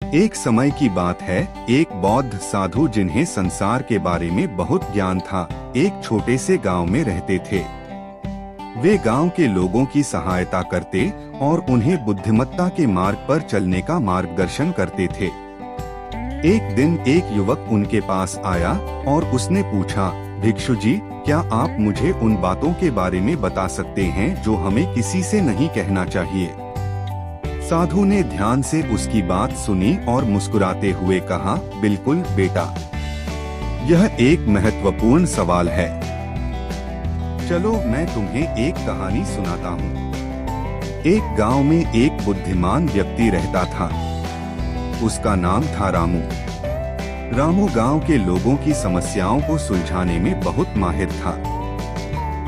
एक समय की बात है, एक बौद्ध साधु जिन्हें संसार के बारे में बहुत ज्ञान था, एक छोटे से गांव में रहते थे। वे गांव के लोगों की सहायता करते और उन्हें बुद्धिमत्ता के मार्ग पर चलने का मार्गदर्शन करते थे। एक दिन एक युवक उनके पास आया और उसने पूछा, भिक्षु जी, क्या आप मुझे उन बातों के बारे में बता सकते हैं जो हमें किसी से नहीं कहना चाहिए? साधु ने ध्यान से उसकी बात सुनी और मुस्कुराते हुए कहा, बिल्कुल बेटा, यह एक महत्वपूर्ण सवाल है। चलो मैं तुम्हें एक कहानी सुनाता हूँ। एक गांव में एक बुद्धिमान व्यक्ति रहता था। उसका नाम था रामू। रामू गांव के लोगों की समस्याओं को सुलझाने में बहुत माहिर था।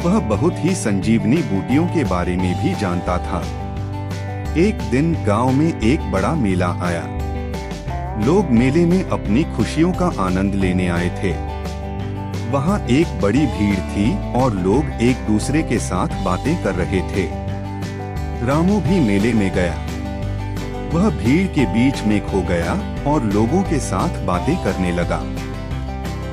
वह बहुत ही संजीवनी बूटियों के बारे में भी जानता था। एक दिन गांव में एक बड़ा मेला आया। लोग मेले में अपनी खुशियों का आनंद लेने आए थे। वहां एक बड़ी भीड़ थी और लोग एक दूसरे के साथ बातें कर रहे थे। रामू भी मेले में गया। वह भीड़ के बीच में खो गया और लोगों के साथ बातें करने लगा।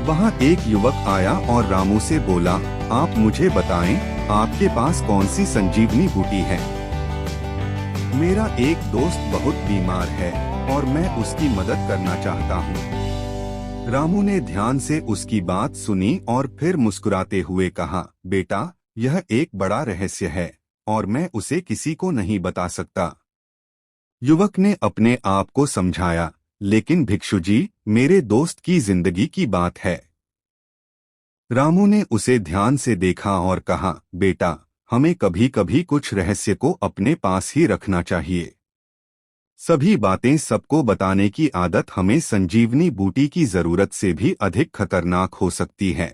वहां एक युवक आया और रामू से बोला, आप मुझे बताएं, आपके पास कौन सी संजीवनी बूटी है? मेरा एक दोस्त बहुत बीमार है और मैं उसकी मदद करना चाहता हूँ। रामू ने ध्यान से उसकी बात सुनी और फिर मुस्कुराते हुए कहा, बेटा, यह एक बड़ा रहस्य है और मैं उसे किसी को नहीं बता सकता। युवक ने अपने आप को समझाया, लेकिन भिक्षु जी, मेरे दोस्त की जिंदगी की बात है। रामू ने उसे ध्यान से देखा और कहा, बेटा, हमें कभी कभी कुछ रहस्य को अपने पास ही रखना चाहिए। सभी बातें सबको बताने की आदत हमें संजीवनी बूटी की जरूरत से भी अधिक खतरनाक हो सकती है।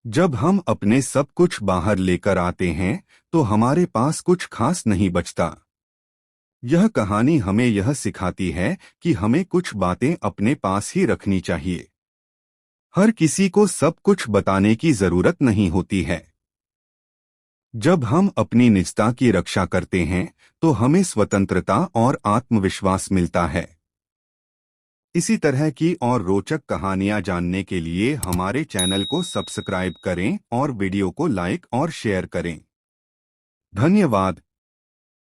जब हम अपने सब कुछ बाहर लेकर आते हैं तो हमारे पास कुछ खास नहीं बचता। यह कहानी हमें यह सिखाती है कि हमें कुछ बातें अपने पास ही रखनी चाहिए। हर किसी को सब कुछ बताने की जरूरत नहीं होती है। जब हम अपनी निजता की रक्षा करते हैं तो हमें स्वतंत्रता और आत्मविश्वास मिलता है। इसी तरह की और रोचक कहानियां जानने के लिए हमारे चैनल को सब्सक्राइब करें और वीडियो को लाइक और शेयर करें। धन्यवाद।